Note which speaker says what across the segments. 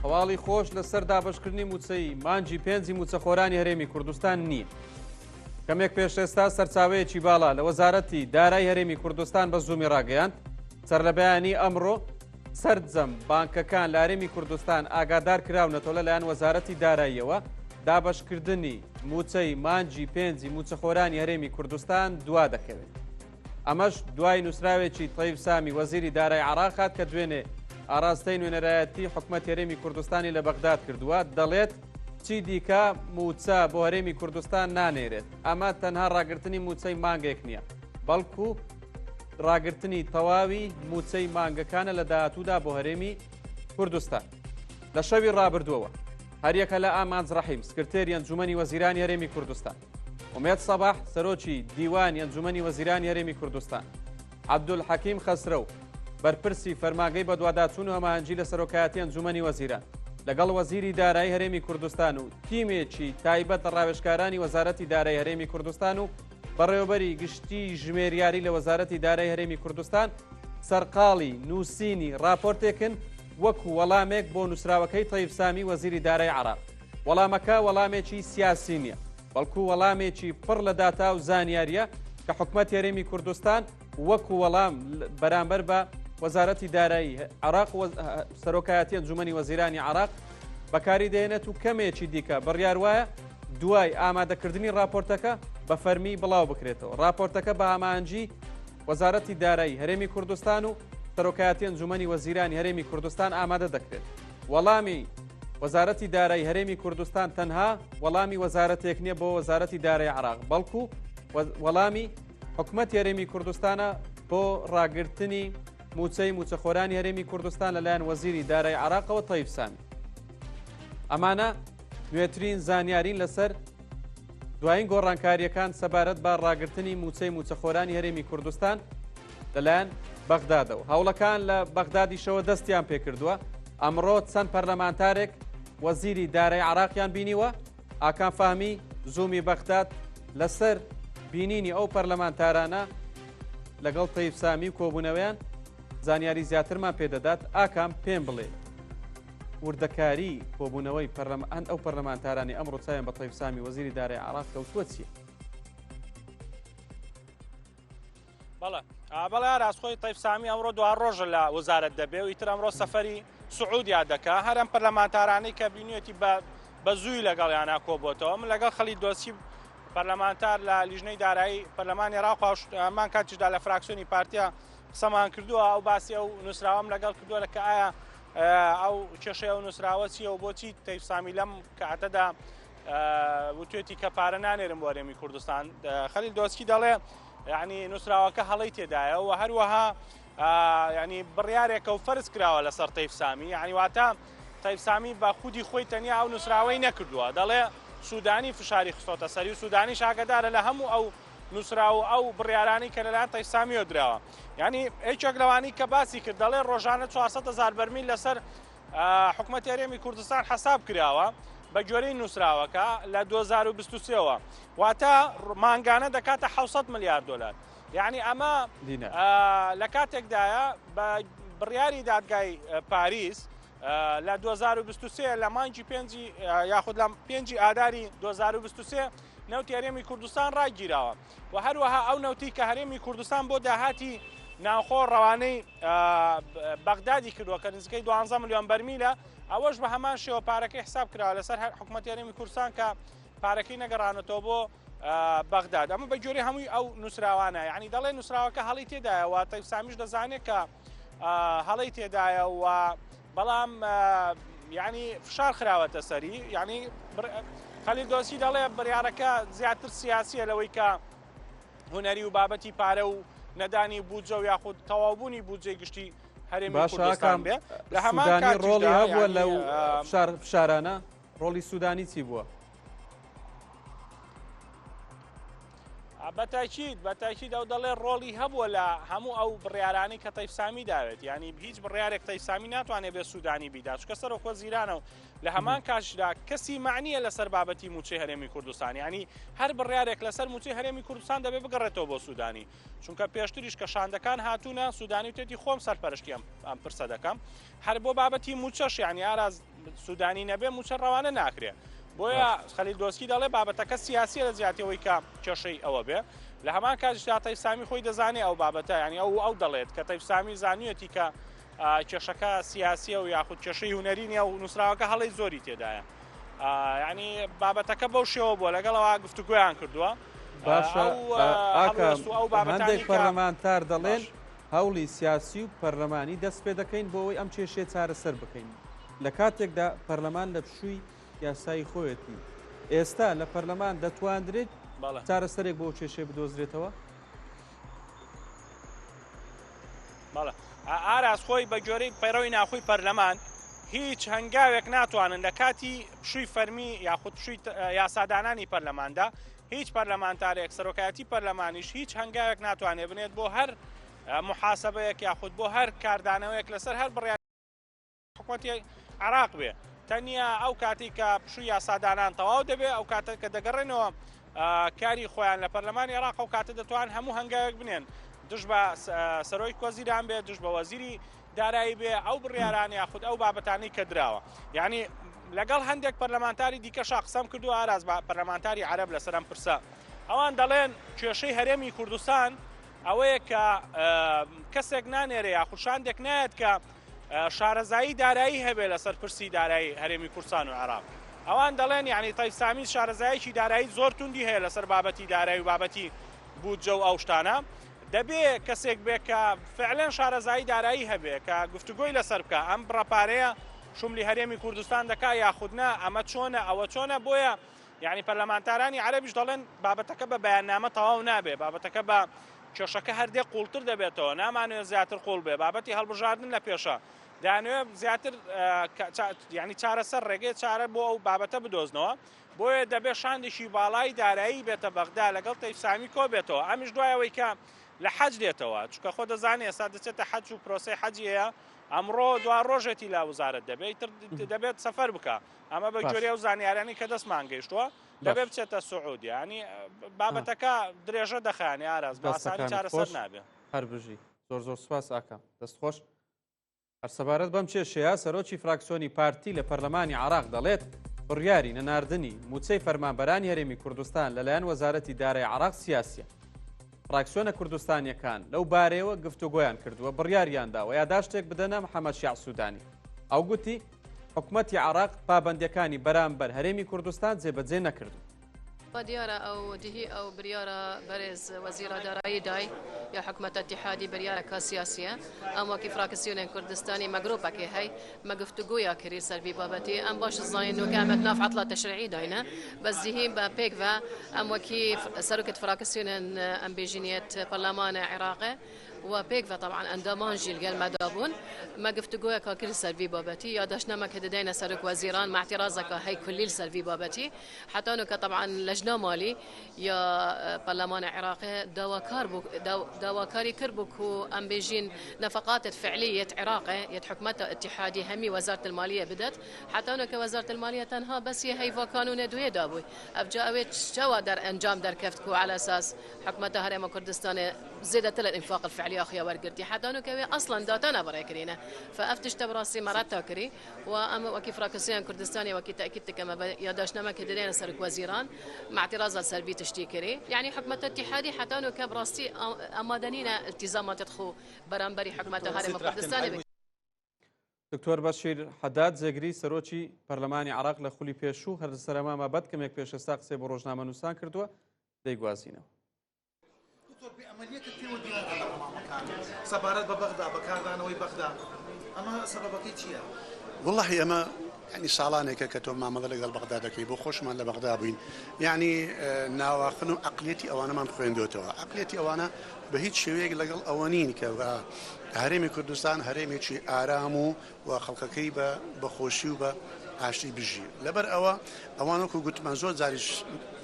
Speaker 1: هەواڵی خۆش لەسەر دابەشکردنی موچەی مانجی پێنجی موچەخۆرانی هەرێمی کوردستان نییە. کەمێک پێش ئێستا سەرچاوەیەکی باڵا لە وەزارەتی دارایی هەرێمی کوردستان بە زوومی ڕاگەیاند سەر لە بەیانی ئەمڕۆ سەرجەم بانکەکان لە هەرێمی کوردستان ئاگادار کراونەتەوە لەلایەن وەزارەتی داراییەوە دابەشکردنی موچەی مانجی پێنجی موچەخۆرانی هەرێمی کوردستان دوا دەکەوێت. ئەمەش دوای نووسراوێکی طەیب سامی وەزیری دارایی عێراق هات کە دوێنێ ئاراستەی نوێنەرایەتی حکوومەت هەرێمی کوردستانی لە بەغداد کردووە دەڵێت چی دیکە موچە بۆ هەرێمی کوردستان نانێرێت. ئەمە تەنها ڕاگررتنی موچەی مانگێک نییە بەڵکو ڕاگررتنی تەواوی موچەی مانگەکانە لە داهاتوودا بۆ هەرێمی کوردستان. لە شەوی ڕابردووەوە هەریەکە لە ئامانج ڕەحیم سکرتێری ئەنجومەنی وەزیرانی هەرێمی کوردستان، ئومێد سەباح سەرۆکی دیوانی ئەنجومەنی وەزیرانی هەرێمی کوردستان، عەبدولحەکیم خەسرە و بەرپرسی فەرمانگەی بەدواداچوون و هەماهەنگی لە سەرۆکایەتی ئەنجومەنی وەزیران لەگەڵ وەزیری دارایی هەرێمی کوردستان و تیمێکی تایبەت ڕاوێژکارانی وەزارەتی دارایی هەرێمی کوردستان و بەڕێوەبەری گشتی ژمێریاری لە وەزارەتی دارایی هەرێمی کوردستان سەرقاڵی نووسینی راپۆرتێکن وەکو وەڵامێک بۆ نووسراوەکەی طەیب سامی وەزیری دارایی عێراق. وەڵامەکە وەڵامێکی سیاسی نییە بەڵکو وەڵامێکی پڕ لە داتا و زانیاریە کە حکوومەتی هەرێمی کوردستان وەکو وەڵام بەرامبەر بە وەزارەتی دارایی عێراق و سەرۆکایەتی ئەنجومەنی وەزیرانی عێراق بەکاری دێنێت و کەمێکی دیکە بڕیار وایە دوای ئامادەکردنی راپۆرتەکە بە فەرمی بڵاو بکرێتەوە. راپۆرتەکە بە ئامانجی وەزارەتی دارایی هەرێمی کوردستان و سەرۆکایەتی ئەنجومەنی وەزیرانی هەرێمی کوردستان ئامادە دەکرێت. وەڵامی وەزارەتی دارایی هەرێمی کوردستان تەنها وەڵامی وەزارەتێک نییە بۆ وەزارەتی دارایی عێراق بەڵکو وەڵامی حکوومەتی هەرێمی کوردستانە بۆ ڕاگررتنی موچەی موچەخۆرانی هەرێمی کوردستان لەلایەن وەزیری دارایی عێراقەوە طەیب سامی. ئەمانە نوێترین زانیارین لەسەر دوایین گۆڕانکاریەکان سەبارەت بە ڕاگررتنی موچەی موچەخۆرانی هەرێمی کوردستان لەلایەن بەغدادەوە. هەوڵەکان لە بەغدادیشەوە دەستیان پێکردووە. ئەمڕۆ چەند پەرلەمانتارێک وەزیری دارایی عێراقیان بینیوە. ئاکان فاهمی زوومی بەغداد لەسەر بینینی ئەو پەرلەمانتارانە لەگەڵ طەیب سامی و کۆبوونەوەیان زانیاری زیاترمان پێدەدات. ئاکام پێم بڵێ وردەکاری کۆبوونەوەی هەند ئەو پەرلەمانتارانی ئەمڕۆ چایان بە طەیب سامی وەزیری دارایی عێراق کەوتووە چییە؟
Speaker 2: بەڵێ ڕاستخۆی طەیب سامی ئەمڕۆ دوار ڕۆژە لە وەزارەت دەبێ و ئیتر ئەمڕۆ سەفەری سعودیا دەکا. هەرم پەرلەمانتارانەی کە بینیەتی بە زووی لەگەڵیانە کۆبووەتەوە. من لەگەڵ خەلی دۆسی پەرلەمانتار لە لیژنەی دارایی پەرلەمانی عێراق ئەمان کاتیشدا لە فراکسیۆنی پارتیا قسەمان کردووە ئەو باسی ئەو نووسراوەم لەگەڵ کردووە کە ئایا ئەو کێشەی ئەو نووسراوە چییە و بۆچی طەیب سامی لەم کاتەدا وتوێتی کە پارە نانێرم بۆ هەرێمی کوردستان. خەلیل دۆسکی دەڵێ یعنی نووسراوەکە هەڵەی تێدایە و هەروەها ینی بڕیارێکە و فەرز کراوە لەسەر طەیب سامی. یعنی واتە طەیب سامی بە خودی خۆی تەنیا ئەو نووسراوەی نەکردووە. دەڵێ سوودانی فشاری خستۆتە سەری و سوودانی ئاگادارە لە هەموو ئەو نووسراو ئەو بڕیارانی کە لەلایەن طەیب سامیەوە درراوە. یعنی هیچێک لەوانی کە باسی کرد دەڵێ ڕۆژانە 400,000 بەرمیل لەسەر حکوومەتی هەرێمی کوردستان حساب کراوە بە گوێرەی نووسراوەکە لە 2023ەوە واتە مانگانە دەکاتە 700 ملیار دلار. یعنی ئەمە لە کاتێکدایە بە بڕیاری دادگای پاریس لە 2023 لە مانگی پێنجی یاخود لە 5 ئاداری 2023 نەوتی هەرێمی کوردستان ڕاگیراوە و هەروەها ئەو نەوتی کە هەرێمی کوردستان بۆ داهاتی ناوخۆ ڕەوانەی بەغدادی کردووە کە نزیکەی 12 ملیۆن بەرمیلە ئەوەش بە هەمان شێوە پارەکەی حساب کراوە لەسەر حکوومەتی هەرێمی کوردستان کە پارەکەی نەگەڕانێتەوە بۆ بەغداد. ئەمە بە گوێرەی هەمووی ئەو نووسراوانە. یعنی دەڵێ نووسراوەکە هەڵی تێدایە و طەیب سامیش دەزانێت کە هەڵی تێدایە و بەڵام یعنی فشار خراوەتە سەری. یعنی خەلیل دۆسی دەڵێ بڕیارەکە زیاتر سیاسیە لەوەی کە هونەری و بابەتی پارە و نەدانی بودجە و یاخود تەواوبوونی بودجەی گشتی هەرێمی کوردستان بێ. لە هەمان
Speaker 1: ڕۆڵی هەبووە لەو فشارانە. ڕۆڵی سوودانی چی بووە؟
Speaker 2: بەتاکید ئەو دەڵێ ڕۆڵی هەبووە لە هەموو ئەو بڕیارانی کە تەیف سامی داوێت، ینی هیچ بڕیارێک تەیف سامی ناتوانێت بێ سوودانی بیدا، چکە سەرۆکوە زیرانە و لە هەمان کاتشدا کەسی معنیە لەسەر بابەتی موچەی هەرێمی کوردستان، ینی هەر بڕیارێک لەسەر موچەی هەرێمی کوردستان دەبێت بگەڕێتەوە بۆ سوودانی، چونکە پێشتریش کە شاندەکان هاتوونە سوودانی و تێتی خۆم سەرپەرشتی ئەم پرسە دەکەم، هەر بۆ بابەتی موچەش ینی ئاراز سوودانی نەبێ موچە ڕەوانە ناکرێت. بۆیە خەلیل دۆسکی دەڵێ بابەتەکە سیاسیە لە زیاتیەوەی کە کێشەی ئەوە بێ، لە هەمان کاتشدا تەیف سامی خۆی دەزانێت ئەو بابەتە، ینی ئەو دەڵێت کە تەیف سامی زانیوێتی کە کێشەکە سیاسیە و یاخود کێشەی هونەری نیە و نووسراوەکە هەڵی زۆری تێدایە، ینی بابەتەکە بەو شێوە بۆ لەگەڵەوە گفتوگویان کردووە.
Speaker 1: باشە هەندێک پەرلەمانتار دەڵێن هەوڵی سیاسی و پەرلەمانی دەست پێ دەکەین بۆ ئەوەی ئەم کێشەیە چارەسەر بکەین، لە کاتێکدا پەرلەمان لە پشووی یاسایی خۆیەتی، ئێستا لە پەرلەمان دەتواندرێت چارەسەرێک بۆ کێشەیە بدۆزرێتەوە؟
Speaker 2: بەڵێ ئاراز خۆی بە گوێرەی پەیڕەوی ناخۆی پەرلەمان هیچ هەنگاوێک ناتوانن لە کاتی پشووی فەرمی یاخود پشووی یاسادانانی پەرلەماندا هیچ پەرلەمانتارێک سەرۆکایەتی پەرلەمانیش هیچ هەنگاوێک ناتوانێت بنێت بۆ هەر محاسبەیەک یاخود بۆ هەر کاردانەوەیەک لەسەر هەر بڕیار حکومەتی عێراق بێ، تەنیا ئەو کاتی کە پشووی یاسادانان تەواو دەبێت ئەو کاتە کە دەگەڕێنەوە کاری خۆیان لە پەرلەمانی عێراق ئەو کاتە دەتوان هەموو هەنگاوێک بنێن دژ بە سەرۆی وەزیران بێت، دژ بە وەزیری دارایی بێ ئەو بڕیاران یاخود ئەو بابەتانی کە دراوە، یعنی لەگەڵ هەندێک پەرلەمانتاری دیکەش قسەم کردو ئاراز بە پەرلەمانتاری عەرەب لەسەر ئەم پرسە، ئەوان دەڵێن کێشەی هەرێمی کوردستان ئەوەیە کە کەسێک نانێرێ یاخود شاندێک نایەت کە شارەزایی دارایی هەبێ لەسەر پرسی دارایی هەرێمی کوردستان و عێراق، ئەوان دەڵێن یعنی تەیف سامی شارەزاییکی دارایی زۆر توندی هەیە لەسەر بابەتی دارایی و بابەتی بودجە و ئەو شتانە، دەبێ کەسێک بێ کە فعلەن شارەزایی دارایی هەبێ کە گفتوگۆی لەسەر بکە ئەم بڕەپارەیە شوملی هەرێمی کوردستان دەکا یاخودنا ئەمە چۆنە ئەوە چۆنە، بۆیە یعنی پەرلەمانتارانی عەرەبیش دەڵێن بابەتەکە بە بەیاننامە تەواو نابێ، بابەتەکە بە کێشەکە هەردێک قوڵتر دەبێتەوە، نامانوێت زیاتر قوڵ بێ، بابەتی هەڵبژاردن لە پێشە دەیانوێت زیاتر ینی چارەسەر ڕێگەی چارە بۆ ئەو بابەتە بدۆزنەوە، بۆیە دەبێت شاندێکی باڵای دارایی بێتە بەغدا لەگەڵ تەیف سامی کۆ بێتەوە، ئەمیش دوایەوەی کە لە حەج دێتەوە، چونکە خۆ دەزانێت ئێستا دەچێتە حەج و پرۆسەی حەجی هەیە، ئەمڕۆ دوا ڕۆژێتی لا وزارەت دەبێت سەفەر بکە، ئەمە بە گوێرەی ئەو زانیارانی کە دەستمان گەیشتووە دەبێت بچێتە سعودی، ینی بابەتەکە درێژە دەخایێنێ ئاراز بە ئاسانی چارەسەر نابێ.
Speaker 1: هەر بژی زۆر سوپاس ئاکەم دەستخۆش. هەرسەبارەت بەم کێشەیە سەرۆکی فراکسیۆنی پارتی لە پەرلەمانی عێراق دەڵێت بڕیاری نەناردنی موچەی فەرمانبەرانی هەرێمی کوردستان لەلایەن وەزارەتی دارایی عێراق سیاسیە. فراکسیۆنە کوردستانیەکان لەو بارەیەوە گفتوگۆیان کردووە، بڕیاریانداوە یاداشتێک بدەنە محەممەد شیع سوودانی، ئەو گوتی حکوومەتی عێراق پابەندیەکانی بەرامبەر هەرێمی کوردستان جێبەجێ نەکردو.
Speaker 3: دیارە ئەو دیهی ئەو بریارە بەرز وەزیرە دارایی دای یا حکومەت اتحادی بریارەکە سیاسیە ئەم وەکی فراکسیۆنێن کوردستانی مەگرۆپەکێ هەی مەگفتوگویا کردی سەروی بابەتی ئەم باش زانین و کامەت ناف عەتڵە تەشریعی داینە بەس دیهی بە پێکڤە ئەم وەکی سەرۆکت فراکسیۆنێن ئەم بێژینیەت پەرلەمانە عێراقێ وبيكفا طبعا اندامانجي الجال مدابون ما قفت جويا كاكل سلفي بابتي يا داشنا ما كدينا سرك وزيران مع اعتراضك هي كل سلفي بابتي حتى انه طبعا لجنه مالي يا برلمان عراقي دواكاري كربكو ام بيجين نفقات فعليه عراقي يد حكومه اتحادي همي وزاره الماليه بدت حتى انه كوزاره الماليه تنها بس هي قانون دوي دابوي افجاويت جوا در انجام در كفتكو على اساس حكومه هرم كردستان زادت الانفاق الفعلي اخي ورقرتي حتى انه كوي اصلا داتنا بريكرينا فافتش تبراسي مرات تاكري وام وكيف راكسيان كردستاني وكي تاكيد كما ياداشنا ما كدرينا سرك وزيران مع اعتراض سلبي تشتيكري يعني حكومه اتحادي حتى انه كبراسي امادنينا التزامات تدخو برامبري حكومه هرم كردستان.
Speaker 1: دکتۆر بەشیر حەداد زێگری سەرۆکی پەرلەمانی عێراق لە خولی پێشوو هەر سەرەما مابەت کەمێک پێشەستا قسەی بۆ ڕۆژنامە نووسان کردووە دەیگوازینەوە.
Speaker 4: سەبارەت بە بەغدا بەکاردانەوەی بەغدا ئەمە سەبەبەکەی چییە؟
Speaker 5: والله ئەمە يعني ساڵانێکە کە تۆ مامەڵە لەگەڵ بەغدا دەکەی بۆ خۆشمان لە بەغدا بووین یعنی ناواخن و عەقڵیەتی ئەوانەمان خوێندوێتەوە عەقڵیەتی ئەوانە بە هیچ شێوەیەک لەگەڵ ئەوە نین کە هەرێمی کوردستان هەرێمێکی ئارام و خەڵکەکەی بە خۆشی و بە ئاشتی بژی لەبەر ئەوە ئەوانەکو گوتمان زۆر جاریش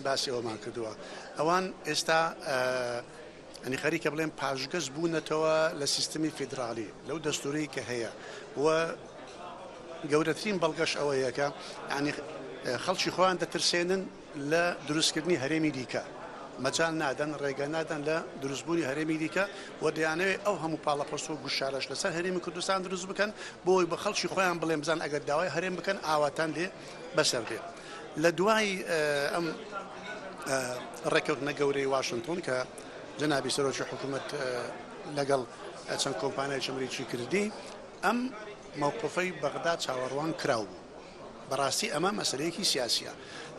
Speaker 5: باسی ئەومان کردووە ئەوان ئێستا ئەنی خەریکە بڵێن پاشگەز بوونەتەوە لە سیستمی فیدرالی لەو دەستوری کە هەیە و گەورەترین بەڵگەش ئەوەیەکە ینی خەڵکی خۆیان دەترسێنن لە دروستکردنی هەرێمی دیکە مەجال نادەن ڕێگە نادەن لە دروستبوونی هەرێمی دیکە و دەیانەوێت ئەو هەموو پاڵەپەست و گوشارەش لەسەر هەرێمی کوردستان دروست بکەن بۆی بە خەڵکی خۆیان بڵێ بزان ئەگەر داوای هەرێم بکەن ئاواتان لێ بەسەر بێ لە دوای ئەم ڕێکەوتنە گەورەی واشنگتن کە جەنابی سەرۆکی حکوومەت لەگەڵ چەند کۆمپانیای ئەمریکی کردی ئەم مووقفەی بەغداد چاوەڕوان کراو بوو بەڕاستی ئەمە مەسلەیەکی سیاسیە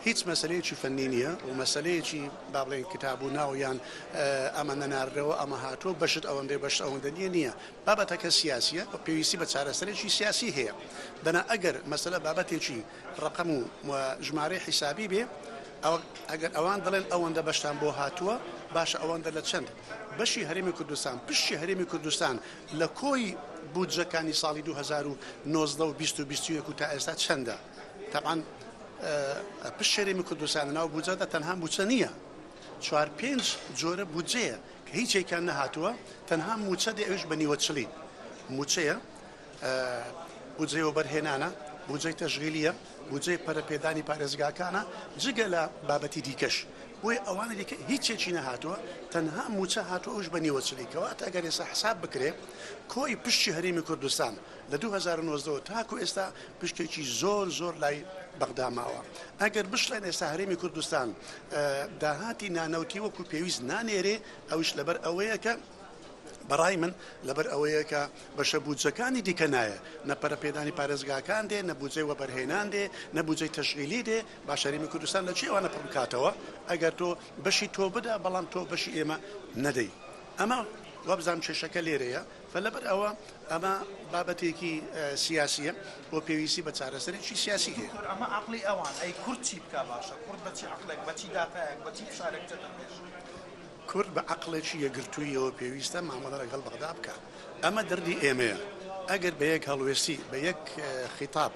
Speaker 5: هیچ مەسلەیەکی فەنی نییە و مەسلەیەکی با بڵێن کتاب و ناویان ئەمە نەناردەوە ئەمە هاتووە بەشت ئەوەندەی بەشت ئەوەندە نییە بابەتەکە سیاسیە و پێویستی بە چارەسەرێکی سیاسی هەیە دەنا ئەگەر مەسلە بابەتێکی ڕقم و ژمارەی حیسابی بێ ئەگەر ئەوان دەڵێن ئەوەندە بەشتان بۆ هاتووە باشە ئەوەندە لە چەند بەشی هەرێمی کوردستان پشتی هەرێمی کوردستان لە کۆی بودجەکانی ساڵی 2019 و 2021 و تا ئێستا چەندە طبعاً پشت هەرێمی کوردستان ناو بودجەدا تەنها بودجە نییە 4-5 جۆرە بودجەیە کە هیچێکیان نەهاتووە تەنها موچە دێ ئەوش بە نیوەچڵی موچەیە بودجەی وەبەرهێنانە بودجەی تەشغیلیە بودجەی پەرەپێدانی پارێزگاکانە جگە لە بابەتی دیکەش بۆی ئەوانە دیکە هیچێکی نەهاتووە تەنها موچە هاتووە ئەوش بە نیوەچڵی کەواتە ئەگەر ئێستا حساب بکرێ کۆی پشتی هەرێمی کوردستان لە 2019 تاکو ئێستا پشتێکی زۆر لای بەغدا ماوە ئەگەر بشڵێن ئێستا هەرێمی کوردستان داهاتی نانەوتی وەکو پێویست نانێرێ ئەوش لەبەر ئەوەیە کە بەڕای من لەبەر ئەوەیە کە بەشە بودجەکانی دیکە نایە نەپەرەپێدانی پارێزگاکان دێ نەبودجەی وەبەرهێنان دێ نەبودجەی تەشغیلی دێ باش هەرێمی کوردستان لە چێوانە پڕ بکاتەوە ئەگەر تۆ بەشی تۆ بدا بەڵام تۆ بەشی ئێمە نەدەی ئەمە وابزانام کێشەکە لێرەیە فلەبەر ئەوە ئەمە بابەتێکی سیاسیە بۆ پێویستی بە چارەسەرێکی سیاسی هەیە
Speaker 4: ئەمە عقلی ئەوان ئەی کورد چی بکە باشە کورد بەچی عقلێک بەچی داتایەک بەچی فشارێک دەدەمێش
Speaker 5: کورد بە عقلێکی یەگرتوویەوە پێویستە مامەڵە لەگەڵ بەغدا بکە ئەمە دەردی ئێمەیە ئەگەر بە یەک هەڵوێستی بە یەک خیتاب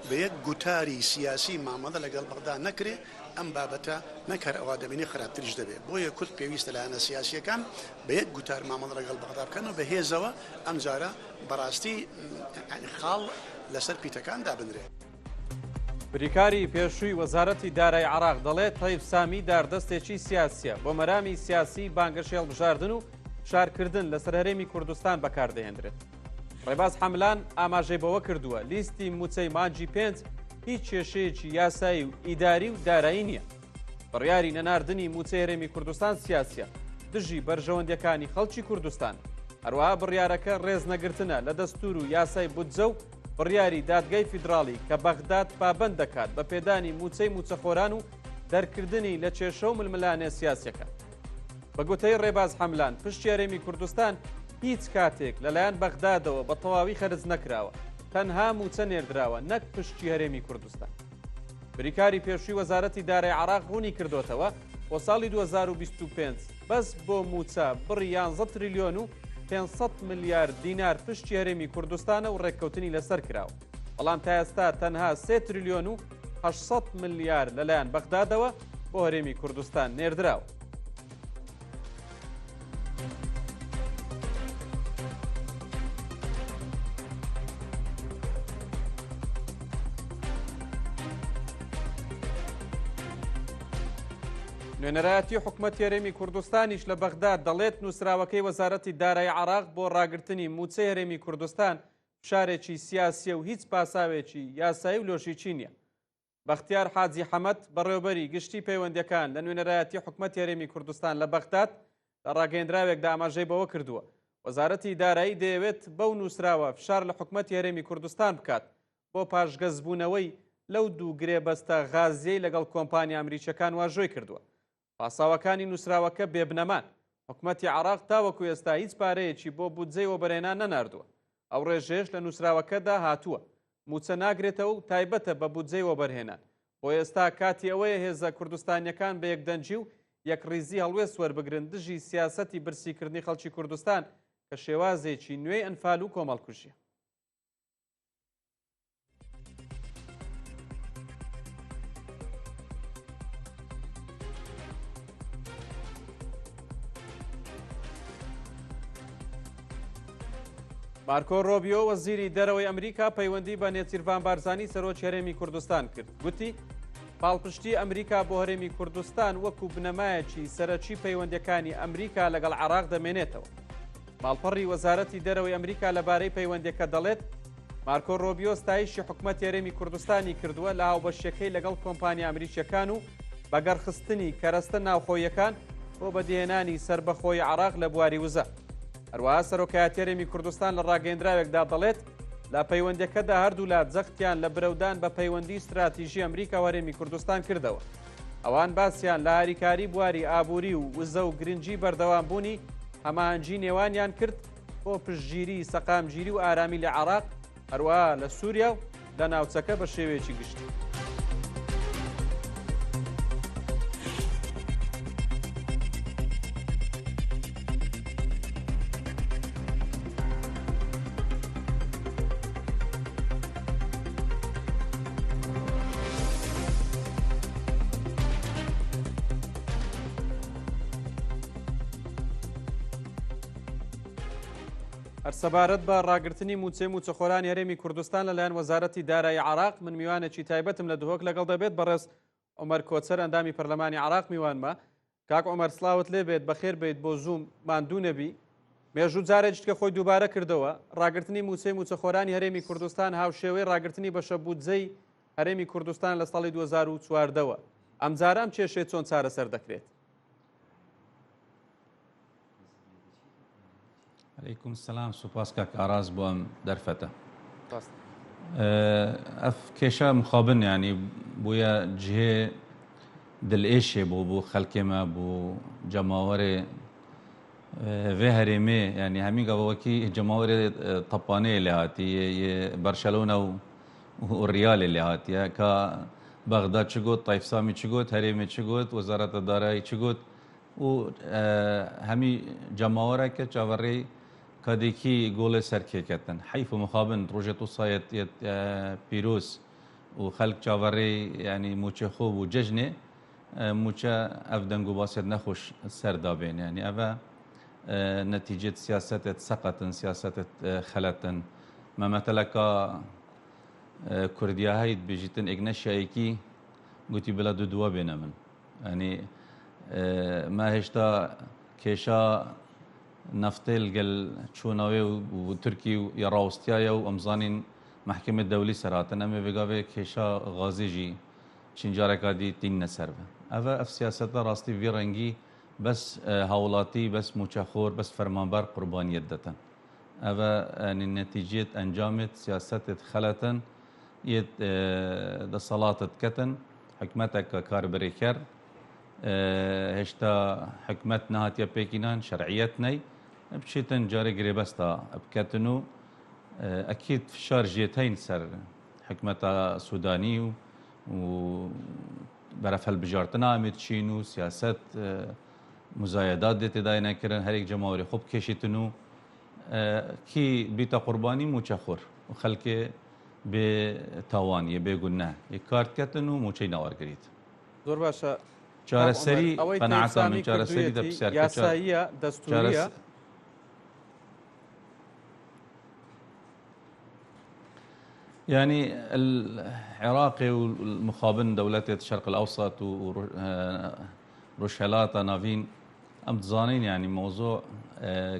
Speaker 5: بە یەک گوتاری سیاسی مامەڵە لەگەڵ بەغدا نەکرێ ئەم بابەتە نەکار ئەوا دەبینی خراپتریش دەبێت بۆیە کورد پێویستە لایەنە سیاسیەکان بە یەک گوتار مامەڵە لەگەڵ بەغدا بکەن و بەهێزەوە ئەم جارە بەڕاستی خاڵ لەسەر پیتەکان دابنرێت.
Speaker 1: بریکاری پێشووی وەزارەتی دارایی عێراق دەڵێت تەیب سامی داردەستێکی سیاسیە بۆ مەرامی سیاسی بانگەشی هەڵبژاردن و شارکردن لەسەر هەرێمی کوردستان بەکاردەهێنرێت. ڕێباز حەملان ئاماژەی بەوە کردووە لیستی موچەی مانجی 5 هیچ کێشەیەکی یاسایی و ئیداری و دارایی نییە. بڕیاری نەناردنی موچەی هەرێمی کوردستان سیاسیە دژی بەرژەوەندەکانی خەڵکی کوردستان. هەروەها بڕیارەکە ڕێز نەگرتنە لە دەستور و یاسای بودجە و بڕیاری دادگای فیدراڵی کە بەغداد پابەند دەکات بە پێدانی موچەی موچەخۆران و دەرکردنی لە کێشە و ململانێ سیاسەکە. بە گوتەی ڕێباز حەملان پشتی هەرێمی کوردستان هیچ کاتێک لەلایەن بەغدادەوە بە تەواوی خەرج نەکراوە تەنها موچە نێردراوە نەک پشتی هەرێمی کوردستان. بریکاری پێشووی وەزارەتی دارایی عێراق ڕوونی کردوتەوە بۆ ساڵی 2025 بەس بۆ موچە بڕی 11 تریلیۆن و 500 میلیارد دینار پشتی هەرێمی کوردستانە و ڕێککەوتنی لەسەر کراوە بەڵام تا ئێستا تەنها 3 تریلیۆن و 800 میلیارد لەلایەن بەغدادەوە بۆ هەرێمی کوردستان نێردراوە. نوێنەرایەتی حکومەتی هەرێمی کوردستانیش لە بەغداد دەڵێت نووسراوەکەی وەزارەتی دارایی عێراق بۆ ڕاگررتنی موچەی هەرێمی کوردستان شارێکی سیاسیە و هیچ پاساوێکی یاسایی و لۆشیچی نییە. بەختیار حاجی حەمەد بەڕێوەبەری گشتی پەیوەندیەکان لە نوێنەرایەتی حکومەتی هەرێمی کوردستان لە بەغداد لە ڕاگەیەندراوێکدا ئاماژەی بەوە کردووە وەزارەتی دارایی دەیەوێت بەو نووسراوە فشار لە حکومەتی هەرێمی کوردستان بکات بۆ پاشگەزبوونەوەی لەو دوو گرێبەستە غازیەی لەگەڵ کۆمپانیا ئەمریکیەکان واژۆی کردووە. پاساوەکانی نووسراوەکە بێبنەمان حکومەتی عێراق تاوەکو ئێستا هیچ پارەیەکی بۆ بودجەی وەبەرهێنان نەناردووە. ئەو ڕێژێش لە نووسراوەکەدا هاتووە موچە ناگرێتەوە و تایبەتە بە بودجەی وەبەرهێنان. بۆ ئێستا کاتی ئەوەیە هێزە کوردستانیەکان بە یەکدەنجی و یەکڕیزی هەڵوێست وەربگرن دژی سیاسەتی برسیکردنی خەڵکی کوردستان کە شێوازێکی نوێی ئەنفال و کۆمەڵکوژیە. مارکۆ ڕۆبیۆ وەزیری دەرەوەی ئەمریکا پەیوەندی بە نێچیروان بارزانی سەرۆکی هەرێمی کوردستان کرد. گوتی پاڵپشتی ئەمریکا بۆ هەرێمی کوردستان وەکو بنەمایەکی سەرەکی پەیوەندیەکانی ئەمریکا لەگەڵ عێراق دەمێنێتەوە. ماڵپەڕی وەزارەتی دەرەوەی ئەمریکا لەبارەی پەیوەندیەکە دەڵێت مارکۆ ڕۆبیۆ ستایشی حکوومەتی هەرێمی کوردستانی کردووە لە هاوبەشیەکەی لەگەڵ کۆمپانیا ئەمریکیەکان و بەگەڕخستنی کەرەستە ناوخۆیەکان بۆ بەدیهێنانی سربەخۆی عێراق لە بواری وزە. هەروەها سەرۆکایەتی هەرێمی کوردستان لە ڕاگەیەندراوێکدا دەڵێت لە پەیوەندیەکەدا هەردوو لا جەختیان لە برەودان بە پەیوەندی استراتیژی ئەمریکا و هەرێمی کوردستان کردەوە. ئەوان باسییان لە هاریکاری بواری ئابووری و وزە و گرنگی بەردەوام بوونی هەماهەنگی نێوانیان کرد بۆ پشتگیری سەقامگیری و ئارامی لە عێراق، هەروەها لە سووریا و لە ناوچەکە بە شێوەیەکی گشتی. هەرسەبارەت بە ڕاگررتنی موچێ موچەخۆرانی هەرێمی کوردستان لەلایەن وەزارەتی دارایی عێراق من میوانێکی تایبەتم لە دهۆک لەگەڵ دەبێت بەڕێز عومەر کۆچەر ئەندامی پەرلەمانی عێراق میوانمە. کاک عومەر سڵاوت لێ بێت بەخێر بێت بۆ زووم ماندوو نەبی. مێژوو جارێک کە خۆی دووبارە کردەوە ڕاگررتنی موچێ موچەخۆرانی هەرێمی کوردستان هاوشێوەی ڕاگررتنی بەشە بودجەی هەرێمی کوردستان لە ساڵی 2014ەوە. ئەمجارە ئەم کێشەیە چۆن چارەسەر دەکرێت؟
Speaker 6: عليكم السلام سوپاس کاک ئاراز بۆم دەرفەتە. ئەف کێشە مخابن ینی بووە جهێ دڵئێشێ بۆ خەڵکێمە بۆ جەماوەرێ vê herêmê yanî hemî gavawekî cemawerê tepaneyê lê hatiye yê Barcelona û Riyalê lê hatiye ka Bexda çi got, Tayf Samî çi got, herêmê çi got, Wezareta Darayî çi got û hemî cemawereke çaverê kadekî golê serkêketin. Heyf û mixabin rojê tosayê pîroz û xelk çaverê yanî mûçexo û cejnê mûçe ev deng û basêt nexweş ser dabên yanî ev e نتیجه سیاست سقطن سیاست خلطن ما مثلا کا کردیا هید بجیتن اگنشایی کی گویی بلا دو بینه من یعنی ما هشتا کشا نفتل گل چوناوی و ترکی یا راوستیا و امزانین محکمه دولی سراتن اما بگاوی کشا غازی جی چنجاره کادی تین نسر به اف سیاست راستی وی رنگی بس هاولاتی بس موچخور بس فرمانبر قربانیت دتن اوه يعني نتيجة انجامت سياسات خلتن يد ده صلاة كتن حكمتك كار بريكر هشتا حكمت نهات يا بيكينان شرعيتني بشيتن جاري قريبستا بكتنو اكيد فشار جيتين سر حكمتا سوداني و برف هالبجارتنا متشينو سياسات مزایدات دیت دای نکردن هر یک جماعتی خوب کشیدنو کی بیت قربانی موچخور و خلک به توانی به گناه یک کارت کردنو موچی نوار گرید.
Speaker 1: زور باشه.
Speaker 6: چهار سری قناعتم من چهار سری دبسیار
Speaker 1: کچار. یاساییه دستوریه.
Speaker 6: يعني العراق والمخابن دولة الشرق الأوسط وروشهلات نافين ام تزانين يعني موضوع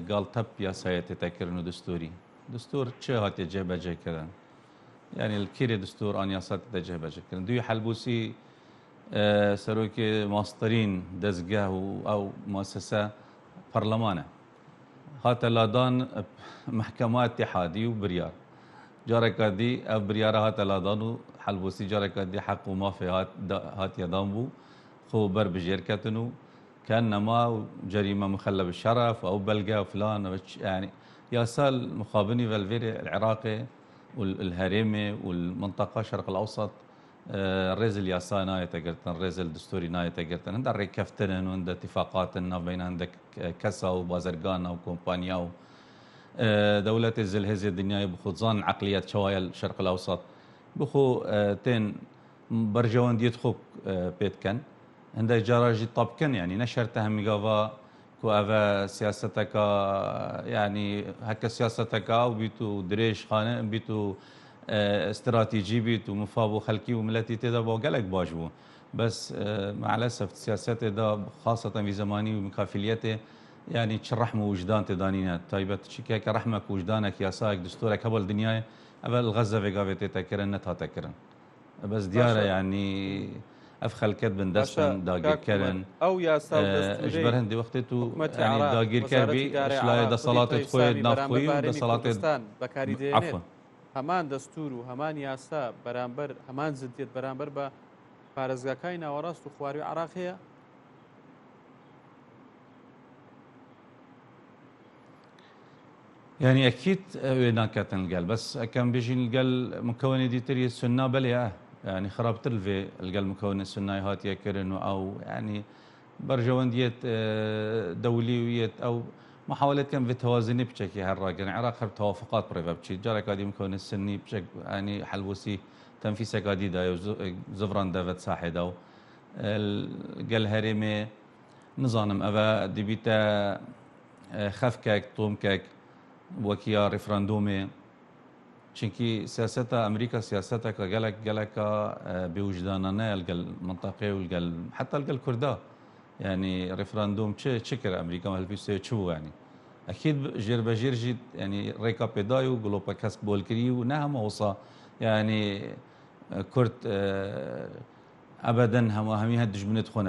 Speaker 6: قال تب يا سيتي تكرنو دستوري دستور چه هات جهبه كردن يعني الكيري دستور ان ياسات جهبه كردن دوی حلبوسي سروك ماسترين دزگاه او مؤسسه برلمانه هات لادان محكمه اتحادي وبريار جاركادي او بريار هات لادانو حلبوسي جاركادي حق وما في هات يدامبو خو بر بجيركتنو كانما جريمه مخله بالشرف او بلقى فلان يعني ياسال مخابني فالفيري العراقي والهريمي والمنطقه الشرق الاوسط الريز الياسا نايت قرتن الريز الدستوري نايت قرتن عند ريكفتن وعند اتفاقات بين عندك كسا وبازرقان وكومبانيا دولة الزلهزة الدنيا بخوضان عقليات شوايا الشرق الاوسط بخو تين برجوان ديتخوك بيتكن عند جراجي طبكن يعني نشرتها ميغافا كو أفا سياستك يعني هكا سياستك وبيتو دريش خانة بيتو استراتيجي بيتو مفابو خلقي وملتي تدا بو قالك باجبو بس مع الأسف السياسات دا خاصة في زماني ومكافليته يعني تشرحمو وجدان تدانينا تايبت شكاك رحمك وجدانك ياساك دستورك هبل الدنيا أبل الغزة في قافتي تكرن نتها تكرن بس ديارة يعني أفخل كتب دستن داقير كرن
Speaker 1: أو يا سال
Speaker 6: إجبار هندي وقتتو يعني داقير كربي إشلاي دا صلاة خويد نافخوي ودا صلاة عفوا
Speaker 1: همان دستور و همان یاسا بەرامبەر هەمان زدیت بەرامبەر بە پارێزگاکانی ناوەڕاست و خواروی عراق هەیە.
Speaker 6: يعني أكيد ناكاتن القل بس كان بيجي القل مكون ديتري السنة بلي يعني خرابت الفي القل مكون السنة هات يكرن أو يعني برجواندية دولية أو محاولة كان في توازن بشكل هالراجل يعني العراق خرب توافقات بريفا بشي جارك قاعد مكون السني بشكل يعني حلوسي تنفيسة قاديدا زفران دافت ساحد أو القل هرمي نظام أبا دبيتا خفكك طومكك وكيا ريفراندومي چونكي سياسة أمريكا سياستها قالك بوجداننا المنطقة والقل حتى القل كردا يعني ريفراندوم تشكر أمريكا ما هالبيسوي شو يعني أكيد جير بجير جيت يعني ريكا بيدايو جلوبا كسب بولكريو نهم وصا يعني كرت أبدا هم هدج من تخونه